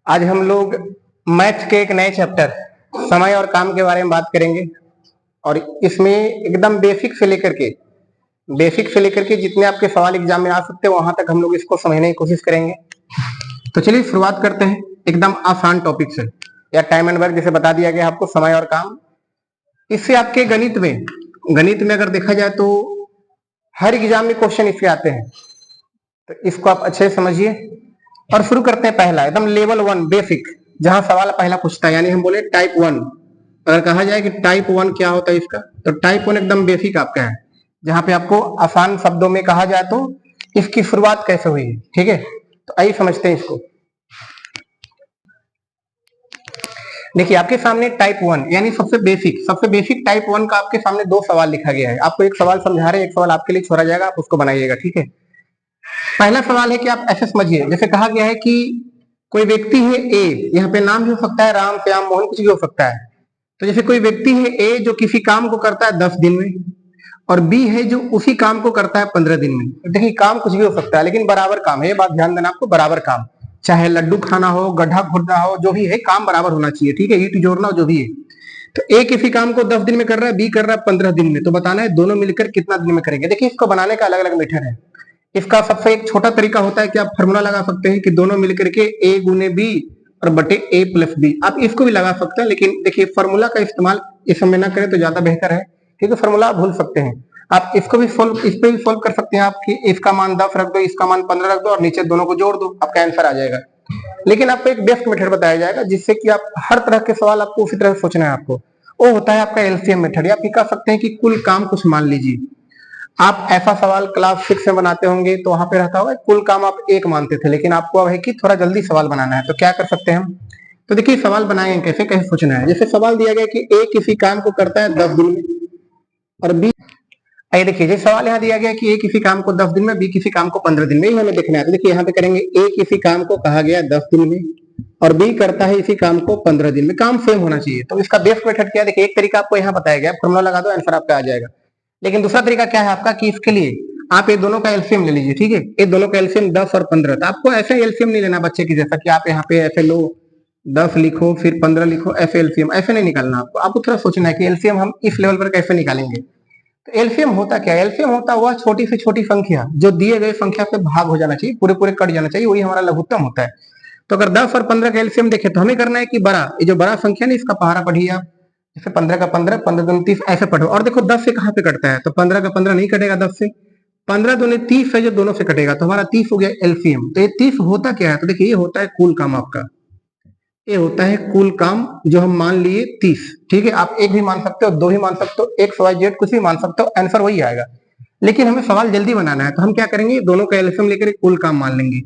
आज हम लोग मैथ के एक नए चैप्टर समय और काम के बारे में बात करेंगे और इसमें एकदम बेसिक से लेकर के जितने आपके सवाल एग्जाम में आ सकते हैं वहां तक हम लोग इसको समझने की कोशिश करेंगे। तो चलिए शुरुआत करते हैं एकदम आसान टॉपिक से, या टाइम एंड वर्क जैसे बता दिया गया आपको, समय और काम। इससे आपके गणित में अगर देखा जाए तो हर एग्जाम में क्वेश्चन इससे आते हैं, तो इसको आप अच्छे से समझिए और शुरू करते हैं। पहला एकदम लेवल 1 बेसिक, जहां सवाल पहला पूछता है, यानी हम बोले टाइप 1। अगर कहा जाए कि टाइप 1 क्या होता है इसका, तो टाइप 1 एकदम बेसिक आपका है, जहां पे आपको आसान शब्दों में कहा जाए तो इसकी शुरुआत कैसे हुई है। ठीक है, तो आइए समझते हैं इसको। देखिए आपके सामने टाइप 1 यानी सबसे बेसिक टाइप 1 का आपके सामने दो सवाल लिखा गया है। आपको एक सवाल समझा रहे हैं, एक सवाल आपके लिए छोड़ा जाएगा, आप उसको बनाइएगा। ठीक है, पहला सवाल है कि आप ऐसे समझिए, जैसे कहा गया है कि कोई व्यक्ति है ए, यहाँ पे नाम भी हो सकता है, राम श्याम मोहन कुछ भी हो सकता है। तो जैसे कोई व्यक्ति है ए जो किसी काम को करता है 10 दिन में, और बी है जो उसी काम को करता है 15 दिन में। तो देखिए काम कुछ भी हो सकता है लेकिन बराबर काम है, ये बात ध्यान देना आपको, बराबर काम, चाहे लड्डू खाना हो, गड्ढा खोदना हो, जो भी है काम बराबर होना चाहिए। ठीक है, ईंट जोड़ना हो, जो भी है। तो ए किसी काम को 10 दिन में कर रहा है, बी कर रहा है 15 दिन में, तो बताना है दोनों मिलकर कितना दिन में करेंगे। देखिए इसको बनाने का अलग अलग मेथड है। इसका सबसे एक छोटा तरीका होता है कि आप फॉर्मूला लगा सकते हैं कि दोनों मिलकर के ए गुने बी और बटे ए प्लस बी। आप इसको भी लगा सकते हैं, लेकिन देखिए फॉर्मूला का इस्तेमाल इस समय ना करें तो ज्यादा बेहतर है। ठीक है, फॉर्मूला भूल सकते हैं आप, इसको भी इस पे भी सोल्व कर सकते हैं आप कि इसका मान 10 रख दो, इसका मान 15 रख दो और नीचे दोनों को जोड़ दो, आपका आंसर आ जाएगा। लेकिन आपको एक बेस्ट मेथड बताया जाएगा जिससे कि आप हर तरह के सवाल आपको उसी तरह सोचना है आपको, वो होता है आपका एलसीएम मेथड। आप ये कह सकते हैं कि कुल काम कुछ मान लीजिए, आप ऐसा सवाल क्लास 6 में बनाते होंगे तो वहां पे रहता होगा कुल काम आप 1 मानते थे, लेकिन आपको अब है कि थोड़ा जल्दी सवाल बनाना है, तो क्या कर सकते हैं हम। तो देखिए सवाल बनाएंगे कैसे, कैसे सोचना है। जैसे सवाल दिया गया कि ए किसी काम को करता है 10 दिन में और बी, आइए देखिए जैसे सवाल यहाँ दिया गया कि ए किसी काम को 10 दिन में, बी किसी काम को 15 दिन में, ही हमें देखना है। तो देखिए यहाँ पे करेंगे ए किसी काम को कहा गया 10 दिन में और बी करता है इसी काम को 15 दिन में, काम सेम होना चाहिए। तो इसका बेस्ट मेथड क्या है, देखिए एक तरीका आपको यहाँ बताया गया, फॉर्मूला लगा दो आंसर आपका आ जाएगा। लेकिन दूसरा तरीका क्या है आपका कि इसके लिए आप ये दोनों का एलसीएम ले लीजिए। ठीक है, ये दोनों का एलसीएम 10 और 15। तो आपको ऐसे एलसीएम नहीं लेना बच्चे की जैसा कि आप यहाँ पे ऐसे लो 10 लिखो फिर 15 लिखो, ऐसे एलसीएम ऐसे नहीं निकालना आपको। आपको थोड़ा सोचना है कि एलसीएम हम इस लेवल पर कैसे निकालेंगे। तो एलसीएम होता क्या है, एलसीएम होता है वह छोटी से छोटी संख्या जो दिए गए संख्या से भाग हो जाना चाहिए, पूरे पूरे कट जाना चाहिए, वही हमारा लघुत्तम होता है। तो अगर 10 और 15 का एलसीएम देखें तो हमें करना है कि बड़ा, ये जो बड़ा संख्या ना इसका पहाड़ा पढ़िए आप, जैसे 15 का 15, 15 दूनी 30 ऐसे पढ़ो। और देखो 10 से कहां पे कटता है, तो 15 का 15 नहीं कटेगा 10 से, 15 दूनी 30 है जो दोनों से कटेगा, तो हमारा 30 हो गया एलसीएम। तो ये 30 होता क्या है, तो देखिए ये होता है कुल काम आपका, ये होता है कुल काम जो हम मान लिए 30। ठीक है, आप एक भी मान सकते हो, दो भी मान सकते हो, एक्स वाई जेड कुछ भी मान सकते हो, आंसर वही आएगा। लेकिन हमें सवाल जल्दी बनाना है तो हम क्या करेंगे, दोनों का एलसीएम लेकर कुल काम मान लेंगे।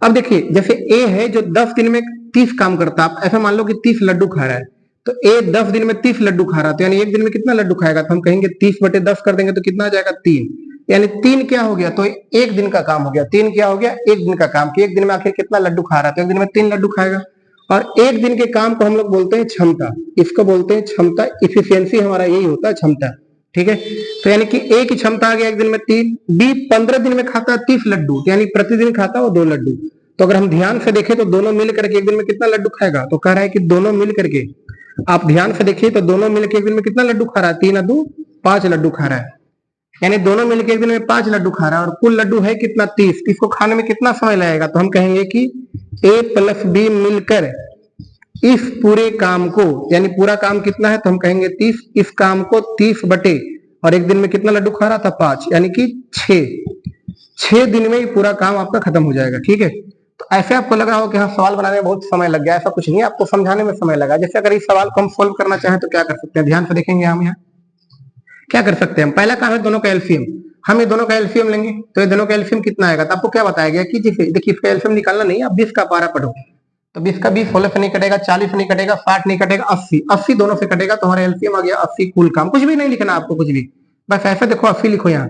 अब देखिए जैसे ए है जो 10 दिन में 30 काम करता है, आप ऐसा मान लो कि 30 लड्डू खा रहा है, तो ए 10 दिन में 30 लड्डू खा रहा है, तो यानी एक दिन में कितना लड्डू खाएगा, तो हम कहेंगे 30 बटे 10 कर देंगे तो कितना आ जाएगा 3, यानी 3 क्या हो गया, तो एक दिन का काम हो गया। 3 क्या हो गया, एक दिन का काम, कि एक दिन में आखिर कितना लड्डू खा रहा है, तो एक दिन में 3 लड्डू खाएगा। और एक दिन के काम को हम लोग बोलते हैं क्षमता, इसको बोलते हैं क्षमता, इफिशियंसी हमारा यही होता है क्षमता। ठीक है, तो यानी कि ए की क्षमता आ गया एक दिन में 3, बी 15 दिन में खाता है 30 लड्डू, यानी प्रतिदिन खाता है वो 2 लड्डू। तो अगर हम ध्यान से देखें तो दोनों मिल करके एक दिन में कितना लड्डू खाएगा, तो कह रहा है कि दोनों मिल करके, आप ध्यान से देखिए तो दोनों मिलकर एक दिन में कितना लड्डू खा रहा है, 3 और 2 5 लड्डू खा रहा है, यानी दोनों मिलकर एक दिन में 5 लड्डू खा रहा है। और कुल लड्डू है कितना 30, इसको खाने में कितना समय लगेगा, तो हम कहेंगे कि ए प्लस बी मिलकर इस पूरे काम को, यानी पूरा काम कितना है, तो हम कहेंगे 30, इस काम को 30 बटे, और एक दिन में कितना लड्डू खा रहा था 5, यानी कि 6 दिन में ही पूरा काम आपका खत्म हो जाएगा। ठीक है, तो ऐसे आपको लग रहा हो कि हाँ सवाल बनाने में बहुत समय लग गया, ऐसा कुछ नहीं, आपको समझाने में समय लगा। जैसे अगर इस सवाल को हम सोल्व करना चाहें तो क्या कर सकते हैं, ध्यान से देखेंगे हम यहाँ क्या कर सकते हैं। पहला काम है दोनों का एलसीएम, हम ये दोनों का एलसीएम लेंगे, तो ये दोनों का एलसीएम कितना आएगा, तो आपको क्या बताया गया कि देखिए इसका एलसीएम निकालना नहीं, आप 20 का पारा पढ़ो, तो 20 का 20 16 से नहीं कटेगा, 40 से नहीं कटेगा, 60 नहीं कटेगा, 80 दोनों से कटेगा, तो हमारा एलसीएम आ गया 80 कुल काम। कुछ भी नहीं लिखना आपको, कुछ भी, बस ऐसे देखो 80 लिखो यहाँ।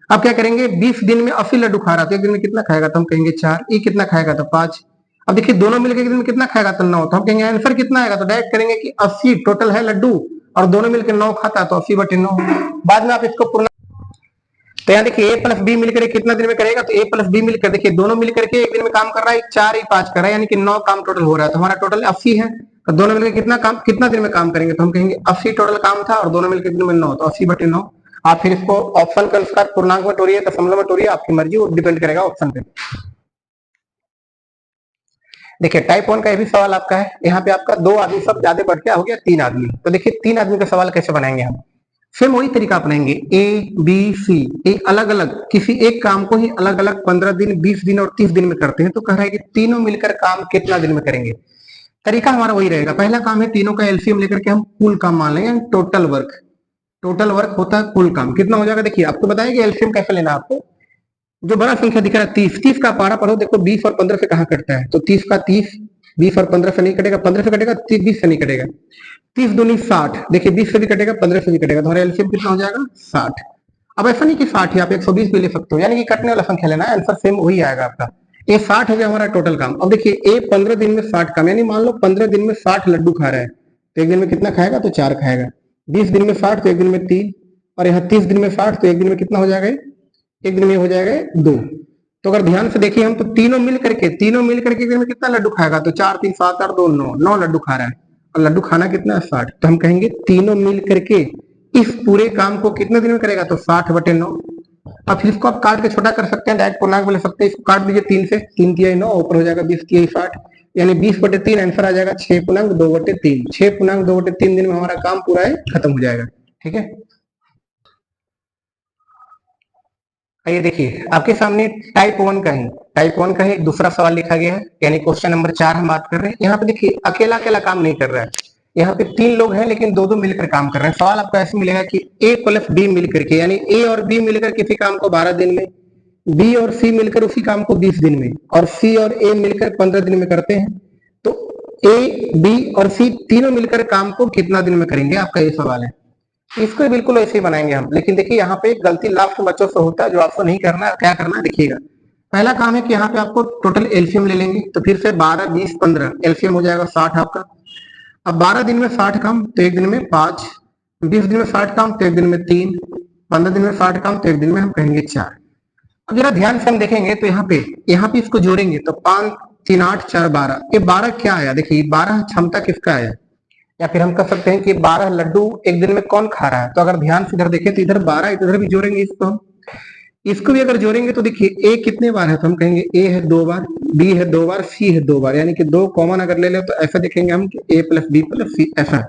आप क्या करेंगे, 20 दिन में 80 लड्डू खा रहा था, एक दिन में कितना खाएगा, तो हम कहेंगे 4, ये कितना खाएगा, तो 5। अब देखिए दोनों मिलकर एक दिन में कितना खाएगा, तो 9, तो हम कहेंगे आंसर कितना आएगा, तो डायरेक्ट करेंगे कि 80 टोटल है लड्डू और दोनों मिलकर 9 खाता है, तो 80 बटे 9। बाद में आप इसको पूर्ण तो यहाँ देखिए ए प्लस बी मिलकर कितना दिन में करेगा, तो ए प्लस बी मिलकर देखिए दोनों मिलकर के एक दिन में काम कर रहा है, 4 ही 5 कर रहा है, यानी कि 9 काम टोटल हो रहा है। तो हमारा टोटल 80 है। तो दोनों मिलकर कितना दिन में काम करेंगे, तो हम कहेंगे 80 टोटल काम था और दोनों मिलकर दिन में 9, तो 80/9। आप फिर इसको ऑप्शन के अनुसार पूर्णांक में तोड़िए, दशमलव में तोड़िए, आपकी मर्जी, वो डिपेंड करेगा ऑप्शन पे। देखिए टाइप 1 का ये भी सवाल आपका है। यहाँ पे आपका 2 आदमी सब ज्यादा बढ़ के हो गया 3 आदमी। तो देखिए 3 आदमी का सवाल कैसे बनाएंगे हम। सेम वही तरीका अपनाएंगे, ए बी सी एक अलग अलग किसी एक काम को ही अलग अलग 15 दिन 20 दिन और 30 दिन में करते हैं। तो कह रहा है कि तीनों मिलकर काम कितना दिन में करेंगे। तरीका हमारा वही रहेगा, पहला काम है तीनों का एलसीएम लेकर के हम कुल काम मान लेंगे, टोटल वर्क। टोटल वर्क होता है कुल काम, कितना हो जाएगा देखिए आपको बताया कि एलसीएम कैसे लेना है आपको। जो बड़ा संख्या दिख रहा है 30, 30 का पारा पढ़ो, देखो 20 और 15 से कहाँ कटता है, तो 30 का 30, 20 और 15 से नहीं कटेगा, 15 से कटेगा, 20 से नहीं कटेगा, 30 दूनी 60, देखिए 20 से भी कटेगा, 15 से भी कटेगा, तो हमारा एलसीएम कितना हो जाएगा 60। अब ऐसा नहीं कि 60 ही, आप 120 भी ले सकते हो, यानी कि कटने वाला संख्या लेना है, आंसर सेम वही आएगा आपका। ये 60 हो गया हमारा टोटल काम। अब देखिए ए 15 दिन में 60 काम, यानी मान लो 15 दिन में 60 लड्डू खा रहा है, तो एक दिन में कितना खाएगा, तो 4 खाएगा। 20 दिन में 60 तो एक दिन में 3, और यहाँ 30 दिन में 60 तो एक दिन में कितना हो जाएगा, एक दिन में हो जाएगा 2। तो अगर ध्यान से देखिए हम, तो तीनों मिल करके एक दिन में कितना लड्डू खाएगा, तो 4 3 7 8 2 9, 9 लड्डू खा रहा है, और लड्डू खाना कितना है 60। तो हम कहेंगे तीनों मिल करके इस पूरे काम को कितने दिन में करेगा, तो 60/9। अब फिर इसको आप काट के छोटा कर सकते हैं, डायरेक्ट पूर्णांक में ले सकते हैं, इसको काट दीजिए 3 से, 3 तिहाई 9, ऊपर हो जाएगा 20 तिहाई 60, यानी 20/3 आंसर आ जाएगा 6/2/3। 6/2/3 दिन में हमारा काम पूरा है खत्म हो जाएगा। ठीक है, ये देखिए आपके सामने टाइप 1 का ही दूसरा सवाल लिखा गया है, यानी क्वेश्चन नंबर 4 हम बात कर रहे हैं। यहाँ पे देखिए अकेला अकेला काम नहीं कर रहा है, यहाँ पे 3 लोग हैं लेकिन दो दो मिलकर काम कर रहे हैं। सवाल आपको ऐसे मिलेगा कि ए प्लस बी मिलकर के, यानी ए और बी मिलकर किसी काम को 12 दिन में, बी और सी मिलकर उसी काम को 20 दिन में, और सी और ए मिलकर 15 दिन में करते हैं। तो ए बी और सी तीनों मिलकर काम को कितना दिन में करेंगे, आपका ये सवाल है। इसको बिल्कुल ऐसे ही बनाएंगे हम, लेकिन देखिए यहाँ पे एक गलती लास्ट में बच्चों से होता है, जो आपको नहीं करना है। क्या करना है देखिएगा, पहला काम है कि यहाँ पे आपको टोटल एलसीएम ले लेंगे, तो फिर से 12 20 15 एलसीएम हो जाएगा 60 आपका। अब 12 दिन में 60 काम तो एक दिन में 5, 20 दिन में 60 काम तो एक दिन में 3, 15 दिन में 60 काम तो एक दिन में हम कहेंगे 4। अब जरा ध्यान से हम देखेंगे तो यहाँ पे इसको जोड़ेंगे तो 5 3 8 4 12, ये 12 क्या आया, देखिए 12 क्षमता किसका आया, या फिर हम कह सकते हैं कि 12 लड्डू एक दिन में कौन खा रहा है। तो अगर ध्यान से इधर देखें तो इधर 12, इधर भी जोड़ेंगे इसको हम, इसको भी अगर जोड़ेंगे तो देखिए ए कितने बार है, तो हम कहेंगे ए है 2 बार, बी है 2 बार, सी है 2 बार, यानी कि 2 कॉमन अगर ले ले तो ऐसा देखेंगे हम कि ए प्लस बी प्लस सी ऐसा।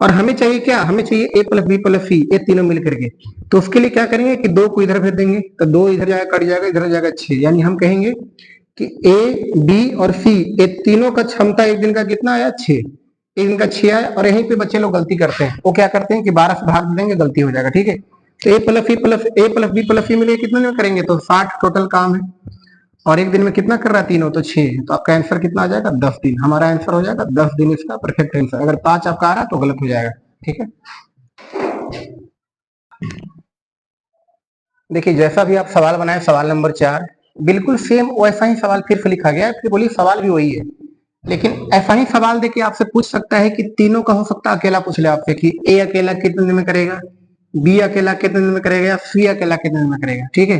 और हमें चाहिए क्या, हमें चाहिए ए प्लस बी प्लस सी, ये तीनों मिल करके। तो उसके लिए क्या करेंगे कि 2 को इधर भेज देंगे, तो 2 इधर जाएगा, कट जाएगा, इधर जाएगा 6, यानी हम कहेंगे कि ए बी और सी ये तीनों का क्षमता एक दिन का कितना आया 6, एक दिन का 6 आया। और यहीं पे बच्चे लोग गलती करते हैं, वो क्या करते हैं कि 12 से भाग देंगे, गलती हो जाएगा। ठीक है, तो ए प्लस बी प्लस सी मिले कितने में करेंगे, तो 60 टोटल काम है, और एक दिन में कितना कर रहा है तीनों, तो 6, तो आपका आंसर कितना आ जाएगा 10 दिन। हमारा आंसर हो जाएगा 10 दिन, इसका परफेक्ट आंसर। अगर 5 आपका आ रहा है तो गलत हो जाएगा। ठीक है, देखिए जैसा भी आप सवाल बनाए, सवाल नंबर 4 बिल्कुल सेम वैसा ही सवाल फिर से लिखा गया है, फिर बोलिए सवाल भी वही है, लेकिन ऐसा ही सवाल देके आपसे पूछ सकता है कि तीनों का हो सकता है अकेला पूछ ले आपसे कि ए अकेला कितने दिन में करेगा, बी अकेला कितने दिन में करेगा, या सी अकेला कितने दिन में करेगा। ठीक है,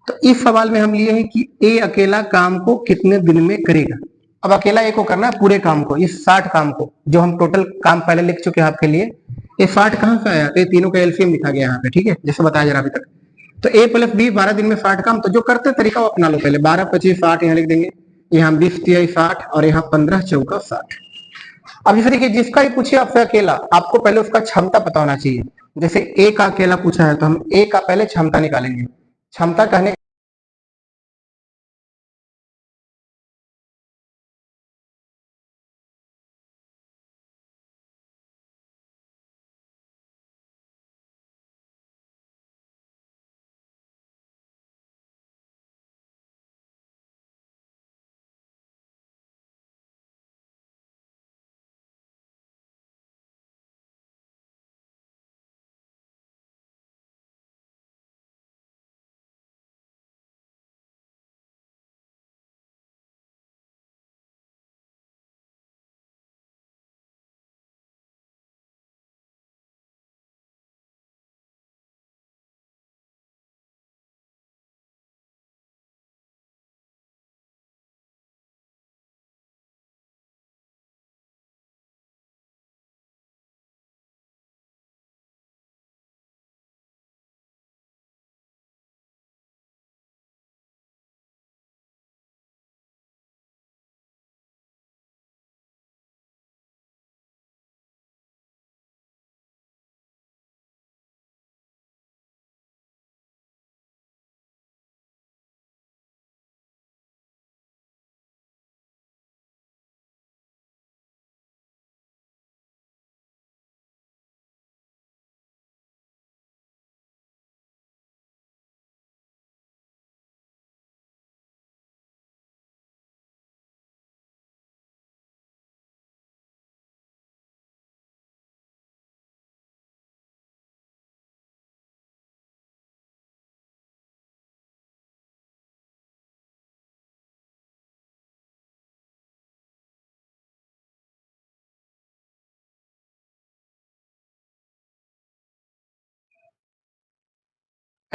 तो इस सवाल में हम लिए हैं कि ए अकेला काम को कितने दिन में करेगा। अब अकेला ए को करना है पूरे काम को, इस 60 काम को, जो हम टोटल काम पहले लिख चुके हैं आपके लिए। ये 60 कहाँ से आया, तो ये तीनों का एलसीएम लिखा गया यहाँ पे। ठीक है, जैसे बताया जरा अभी तक। तो ए प्लस बी 12 दिन में 60 काम, तो जो करते तरीका वो अपना लो, पहले 12 25 60 यहाँ लिख देंगे, यहाँ 20 तिहाई 60, और यहाँ 15 चौका 60। अब इस तरीके जिसका ही पूछे आपसे अकेला, आपको पहले उसका क्षमता पता होना चाहिए। जैसे ए का अकेला पूछा है तो हम ए का पहले क्षमता निकालेंगे। क्षमता कहने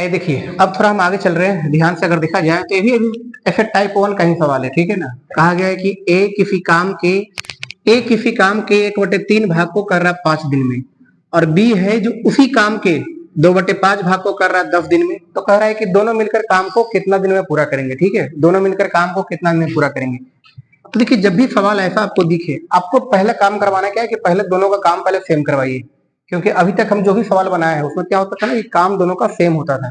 ये देखिए अब थोड़ा हम आगे चल रहे हैं, ध्यान से अगर देखा जाए तो ये भी ऐसे टाइप 1 का ही सवाल है, ठीक है ना। कहा गया है कि ए किसी काम के 1/3 भाग को कर रहा है 5 दिन में, और बी है जो उसी काम के 2/5 भाग को कर रहा है 10 दिन में। तो कह रहा है कि दोनों मिलकर काम को कितना दिन में पूरा करेंगे, ठीक है, दोनों मिलकर काम को कितना दिन में पूरा करेंगे। तो देखिए जब भी सवाल ऐसा आपको दिखे, आपको पहला काम करवाना क्या है कि पहले दोनों का काम पहले सेम करवाइए, क्योंकि अभी तक हम जो भी सवाल बनाए हैं उसमें क्या होता था ना कि काम दोनों का सेम होता था।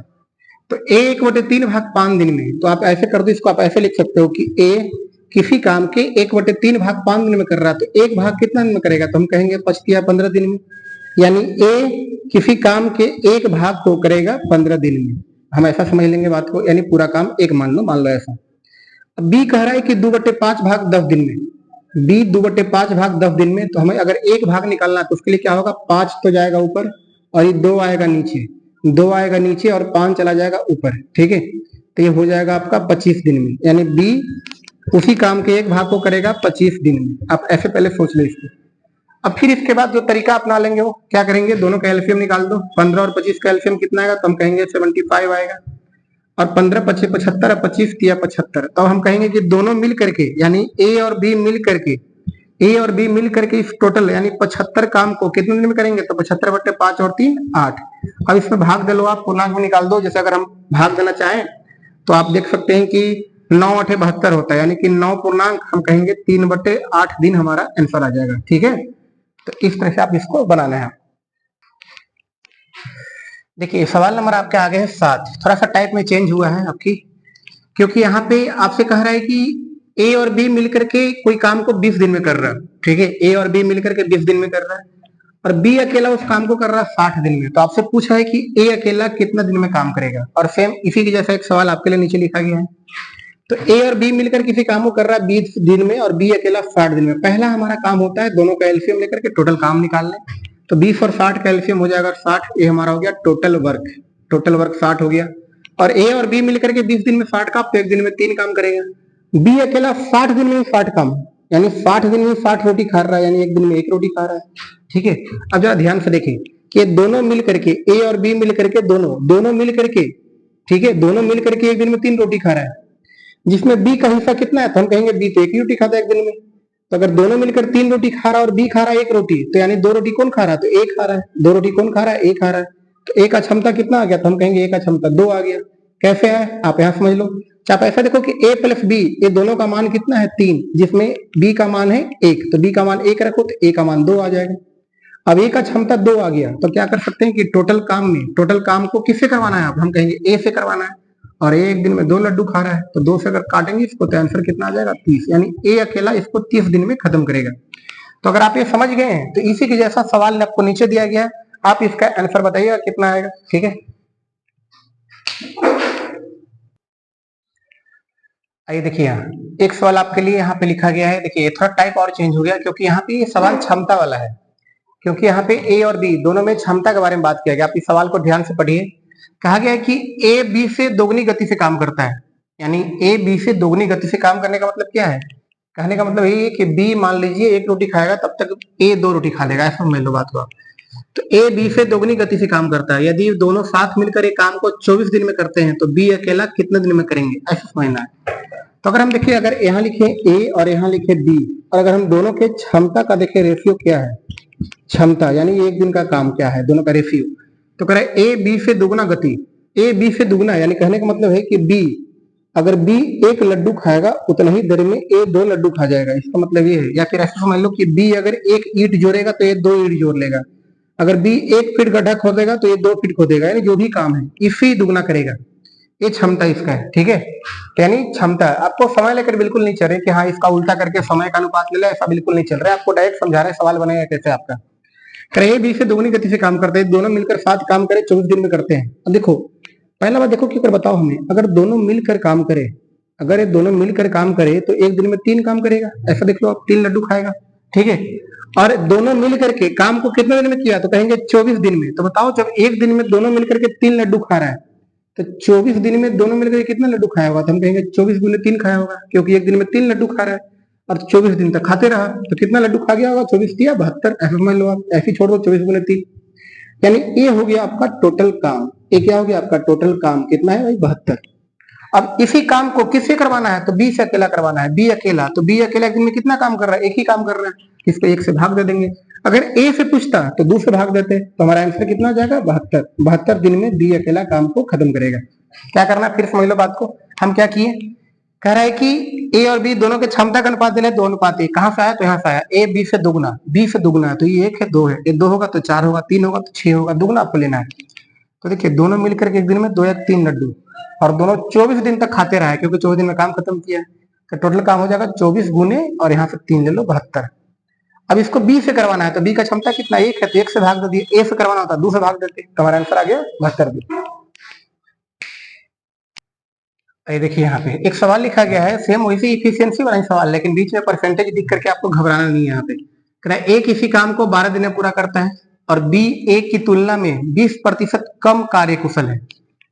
तो ए 1/3 भाग 5 दिन में, तो आप ऐसे कर दो, इसको आप ऐसे लिख सकते हो कि ए किसी काम के 1/3 भाग 5 दिन में कर रहा है, तो एक भाग कितना दिन में करेगा, तो हम कहेंगे 15 दिन में। यानी ए किसी काम के एक भाग को करेगा 15 दिन में, हम ऐसा समझ लेंगे बात को, यानी पूरा काम एक मान लो ऐसा। अब बी कह रहा है कि 2/5 भाग 10 दिन में, बी 2/5 भाग 10 दिन में, तो हमें अगर एक भाग निकालना है तो उसके लिए क्या होगा, 5 तो जाएगा ऊपर और ये 2 आएगा नीचे, 2 आएगा नीचे और 5 चला जाएगा ऊपर, ठीक है। तो ये हो जाएगा आपका 25 दिन में, यानी बी उसी काम के एक भाग को करेगा 25 दिन में। आप ऐसे पहले सोच लो इसको। अब फिर इसके बाद जो तरीका अपना लेंगे वो क्या करेंगे, दोनों का एलसीएम निकाल दो। 15 और 25 का एलसीएम कितना आएगा, तो हम कहेंगे 75 आएगा, और 15 पच्चे 75 और 25 तिया 75। तो हम कहेंगे कि दोनों मिल करके, यानी ए और बी मिल करके इस टोटल यानी 75 काम को कितने दिन में करेंगे, तो 75/5 और 3 8। अब इसमें भाग दे लो, आप पूर्णांक में निकाल दो। जैसे अगर हम भाग देना चाहें तो आप देख सकते हैं कि 9 × 8 = 72 होता है, यानी कि 9 पूर्णांक हम कहेंगे 3/8 दिन हमारा आंसर आ जाएगा, ठीक है। तो इस तरह से आप इसको बनाना है। देखिए सवाल नंबर आपके आगे है 7। थोड़ा सा टाइप में चेंज हुआ है आपकी, क्योंकि यहाँ पे आपसे कह रहा है कि ए और बी मिलकर के कोई काम को 20 दिन में कर रहा है, ठीक है, ए और बी मिलकर के 20 दिन में कर रहा है, और बी अकेला उस काम को कर रहा है 60 दिन में। तो आपसे पूछा है कि ए अकेला कितना दिन में काम करेगा, और सेम इसी के जैसा एक सवाल आपके लिए नीचे लिखा गया है। तो ए और बी मिलकर किसी काम को कर रहा है 20 दिन में और बी अकेला 60 दिन में। पहला हमारा काम होता है दोनों का एलसीएम लेकर के टोटल काम निकाल लें। तो 20 और 60 का एलसीएम हो जाएगा 60, ये हमारा हो गया टोटल वर्क 60 हो गया। और ए और बी मिलकर के 20 दिन में 60 काम, तो एक दिन में 3 काम करेगा। बी अकेला 60 दिन में 60 काम, यानी 60 दिन में 60 रोटी खा रहा है, यानी एक दिन में 1 रोटी खा रहा है, ठीक है। अब जरा ध्यान से देखें कि दोनों मिल करके, ए और बी मिल करके दोनों मिल करके, ठीक है, दोनों मिल करके एक दिन में 3 रोटी खा रहा है, जिसमें बी का हिस्सा कितना है, तो हम कहेंगे बी तो 1 ही रोटी खाता है एक दिन में। तो अगर दोनों मिलकर 3 रोटी खा रहा है और बी खा रहा है 1 रोटी, तो यानी 2 रोटी कौन खा रहा है, तो ए खा रहा है। 2 रोटी कौन खा रहा है, ए खा रहा है। तो ए का क्षमता कितना आ गया, तो हम कहेंगे ए का क्षमता 2 आ गया। कैसे है आप यहाँ समझ लो। आप ऐसा देखो कि a प्लस बी, ये दोनों का मान कितना है 3, जिसमें b का मान है 1, तो b का मान 1 रखो तो a का मान 2 आ जाएगा। अब a का क्षमता 2 आ गया, तो क्या कर सकते हैं कि टोटल काम को किससे करवाना है, आप हम कहेंगे a से करवाना है। और a एक दिन में 2 लड्डू खा रहा है, तो 2 से अगर काटेंगे इसको तो आंसर कितना आ जाएगा 30, यानी a अकेला इसको 30 दिन में खत्म करेगा। तो अगर आप ये समझ गए हैं तो इसी के जैसा सवाल आपको नीचे दिया गया है, आप इसका आंसर बताइएगा कितना आएगा, ठीक है। आइए देखिए यहाँ एक सवाल आपके लिए यहाँ पे लिखा गया है। देखिए थोड़ा टाइप और चेंज हो गया, क्योंकि यहाँ पे ये सवाल क्षमता वाला है, क्योंकि यहाँ पे ए और बी दोनों में क्षमता के बारे में बात किया गया। आप इस सवाल को ध्यान से पढ़िए। कहा गया है कि ए बी से दोगुनी गति से काम करता है, यानी ए बी से दोगुनी गति से काम करने का मतलब क्या है, कहने का मतलब यही है कि बी मान लीजिए 1 रोटी खाएगा, तब तक ए 2 रोटी खा लेगा, ऐसा समझ लो बात को। तो ए बी से दोगुनी गति से काम करता है। यदि दोनों साथ मिलकर एक काम को 24 दिन में करते हैं तो बी अकेला कितने दिन में करेंगे, ऐसा समझना है। तो अगर हम देखिए, अगर यहाँ लिखे ए और यहाँ लिखे बी, और अगर हम दोनों के क्षमता का देखें रेशियो क्या है, क्षमता यानी एक दिन का काम क्या है, दोनों का रेशियो, तो कह रहा है ए बी से दुगुना गति, ए बी से दुगुना, यानी कहने का मतलब है कि बी अगर बी 1 लड्डू खाएगा उतना ही देर में ए 2 लड्डू खा जाएगा, इसका मतलब ये है। या फिर ऐसा समझ लो कि बी अगर 1 ईंट जोड़ेगा तो ये 2 ईंट जोड़ लेगा, अगर बी 1 फीट गड्ढा खोदेगा तो ये 2 फीट खोदेगा, यानी जो भी काम है इसी दुगना करेगा। ये क्षमता इसका है, ठीक है। तो यानी क्षमता आपको समय लेकर बिल्कुल नहीं चल रहे कि हाँ इसका उल्टा करके समय का अनुपात ले ले, ऐसा बिल्कुल नहीं चल रहा है। आपको डायरेक्ट समझा रहे, सवाल बनेगा कैसे आपका। करे बी से दोगुनी गति से काम करते हैं, दोनों मिलकर 7 काम करे 24 दिन में करते हैं। अब देखो पहला बात देखो कि अगर बताओ हमें, अगर दोनों मिलकर काम करे, अगर ये दोनों मिलकर काम करे तो एक दिन में 3 काम करेगा, ऐसा देख लो आप, 3 लड्डू खाएगा, ठीक है। और दोनों मिलकर के काम को कितने दिन में किया, तो कहेंगे 24 दिन में। तो बताओ जब एक दिन में दोनों मिलकर के 3 लड्डू खा रहा है, तो 24 दिन में दोनों मिलकर कितना लड्डू खाया होगा, तो हम कहेंगे 24 गुने 3 खाया होगा, क्योंकि एक दिन में 3 लड्डू खा रहा है और 24 दिन तक खाते रहा, तो कितना लड्डू खा गया होगा, 24 या 72, ऐसा समझ लो आप, ऐसे छोड़ दो 24 गुने 3। यानी ये हो गया आपका टोटल काम। ये क्या हो गया आपका टोटल काम, कितना है भाई 72। अब इसी काम को किससे करवाना है, तो बी से अकेला करवाना है। बी अकेला, तो बी अकेला एक दिन में कितना काम कर रहा है, एक ही काम कर रहा है, इसको एक से भाग दे देंगे। अगर ए से पूछता तो 2 से भाग देते, तो हमारा आंसर कितना हो जाएगा 72। 72 दिन में बी अकेला काम को खत्म करेगा। क्या करना है फिर समझ लो बात को। हम क्या किए, कह रहा है कि ए और बी दोनों के क्षमता का अनुपात देना है 2 अनुपात 1। कहां से आया, तो यहाँ से आया। ए बी से दुगुना, बी से दुगुना, तो ये 1 है 2 है, ये 2 होगा तो 4 होगा, 3 होगा तो 6 होगा, दुगुना आपको लेना है। तो देखिए दोनों मिलकर के एक दिन में 2 या 3 लड्डू, और दोनों 24 दिन तक खाते रहे, क्योंकि 24 दिन में काम खत्म किया। तो टोटल काम हो जाएगा 24 गुने, और यहाँ से 3 ले लो 72। अब इसको बी से करवाना है, तो बी का क्षमता कितना 1 है, तो 1 से भाग दे दिए। ए से करवाना होता 2 से भाग देते, तो हमारा आंसर आ गया 72 दिन। ये देखिए यहाँ पे एक सवाल लिखा गया है, सेम वैसे इफिशियंसी वाला ही सवाल, लेकिन बीच में परसेंटेज दिख करके आपको घबराना नहीं है। यहाँ पे कह रहा है ए किसी काम को 12 दिन में पूरा करता है, और बी ए की तुलना में 20% कम कार्यकुशल है।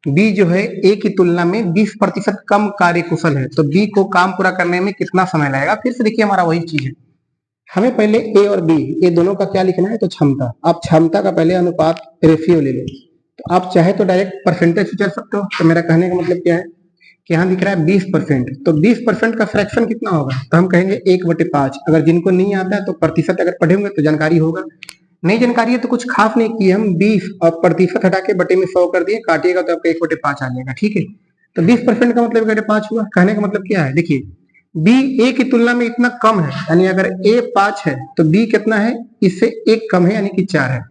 बी जो है ए की तुलना में 20% कम कार्यकुशल है, तो बी को काम पूरा करने में कितना समय लगेगा। फिर से देखिए हमारा वही चीज है, हमें पहले ए और बी ये दोनों का क्या लिखना है, तो क्षमता। आप क्षमता का पहले अनुपात रेशियो ले लो, तो आप चाहे तो डायरेक्ट परसेंटेज से चल सकते हो। तो मेरा कहने का मतलब क्या है कि यहाँ दिख रहा है 20%, तो 20% का फ्रैक्शन कितना होगा, तो हम कहेंगे 1/5। अगर जिनको नहीं आता है तो प्रतिशत अगर पढ़ेंगे तो जानकारी होगा, नहीं जानकारी है तो कुछ खास नहीं किए हम, 20 और प्रतिशत हटा के बटे में 100 कर दिए, काटिएगा तो आपका 1/5 आ जाएगा। ठीक है, तो 20% का मतलब 1/5 हुआ। कहने का मतलब क्या है, देखिए बी ए की तुलना में इतना कम है, यानी अगर ए 5 है तो बी कितना है, इससे 1 कम है, यानी कि 4 है।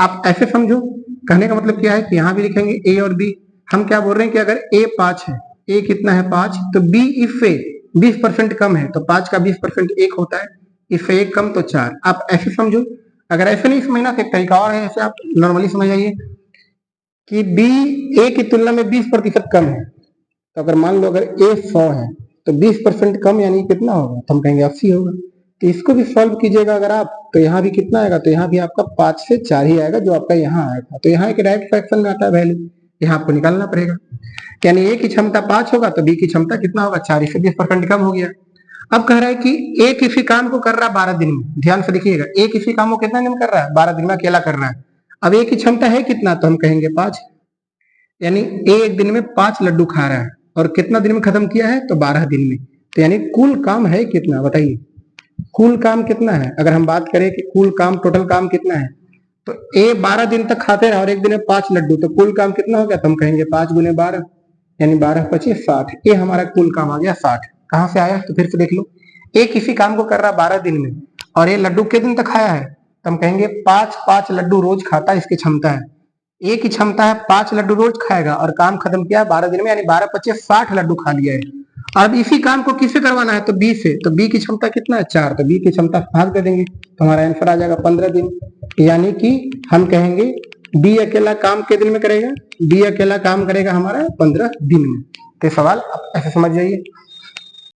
आप ऐसे समझो, कहने का मतलब क्या है कि यहाँ भी लिखेंगे ए और बी। हम क्या बोल रहे हैं कि अगर ए 5 है, ए कितना है 5, तो बी इससे 20% कम है, तो 5 का 20% 1 होता है, इससे 1 कम तो 4। आप ऐसे समझो, अगर ऐसे नहीं समझना तो एक तरीका और है, ऐसे आप नॉर्मली समझ जाइए कि बी ए की तुलना में 20% कम है। तो अगर मान लो अगर ए 100 है तो 20% कम यानी कितना होगा, तो हम कहेंगे 80 होगा। तो इसको भी सॉल्व कीजिएगा अगर आप, तो यहाँ भी कितना आएगा, तो यहाँ भी आपका 5 से 4 ही आएगा, जो आपका यहाँ आएगा। तो यहाँ एक डायरेक्ट फ्रैक्शन में आता है वैल्यू, यहाँ आपको निकालना पड़ेगा। यानी ए की क्षमता 5 होगा तो बी की क्षमता कितना होगा 4, इससे 20% कम हो गया। अब कह रहा है कि ए किसी काम को कर रहा है 12 दिन में, ध्यान से देखिएगा, ए किसी काम को कितना दिन में कर रहा है, 12 दिन में अकेला कर रहा है। अब ए की क्षमता है कितना, तो हम कहेंगे 5, यानी ए एक दिन में 5 लड्डू खा रहा है, और कितना दिन में खत्म किया है, तो 12 दिन में। तो यानी कुल काम है कितना, बताइए कुल काम कितना है। अगर हम बात करें कि कुल काम टोटल काम कितना है, तो ए 12 दिन तक खाते रहा और एक दिन में 5 लड्डू, तो कुल काम कितना हो गया, तो हम कहेंगे 5 गुने 12, यानी 12 25 60। ये हमारा कुल काम आ गया 60। कहां से आया, तो फिर से देख लो, ए किसी काम को कर रहा है 12 दिन में, और ये लड्डू कितने दिन तक खाया है, तो हम कहेंगे 5 लड्डू रोज खाता है, इसकी क्षमता है। ए की क्षमता है 5 लड्डू रोज खाएगा, और काम खत्म किया 12 दिन में, यानी 12 25 60 लड्डू खा लिया है। अब इसी काम को किससे करवाना है, तो बी से। तो बी की क्षमता कितना है 4, तो बी की क्षमता भाग दे देंगे, तो हमारा आंसर आ जाएगा 15 दिन। यानी कि हम कहेंगे बी अकेला काम कितने दिन में करेगा, बी अकेला काम करेगा हमारा 15 दिन में। तो सवाल आप ऐसे समझ जाइए।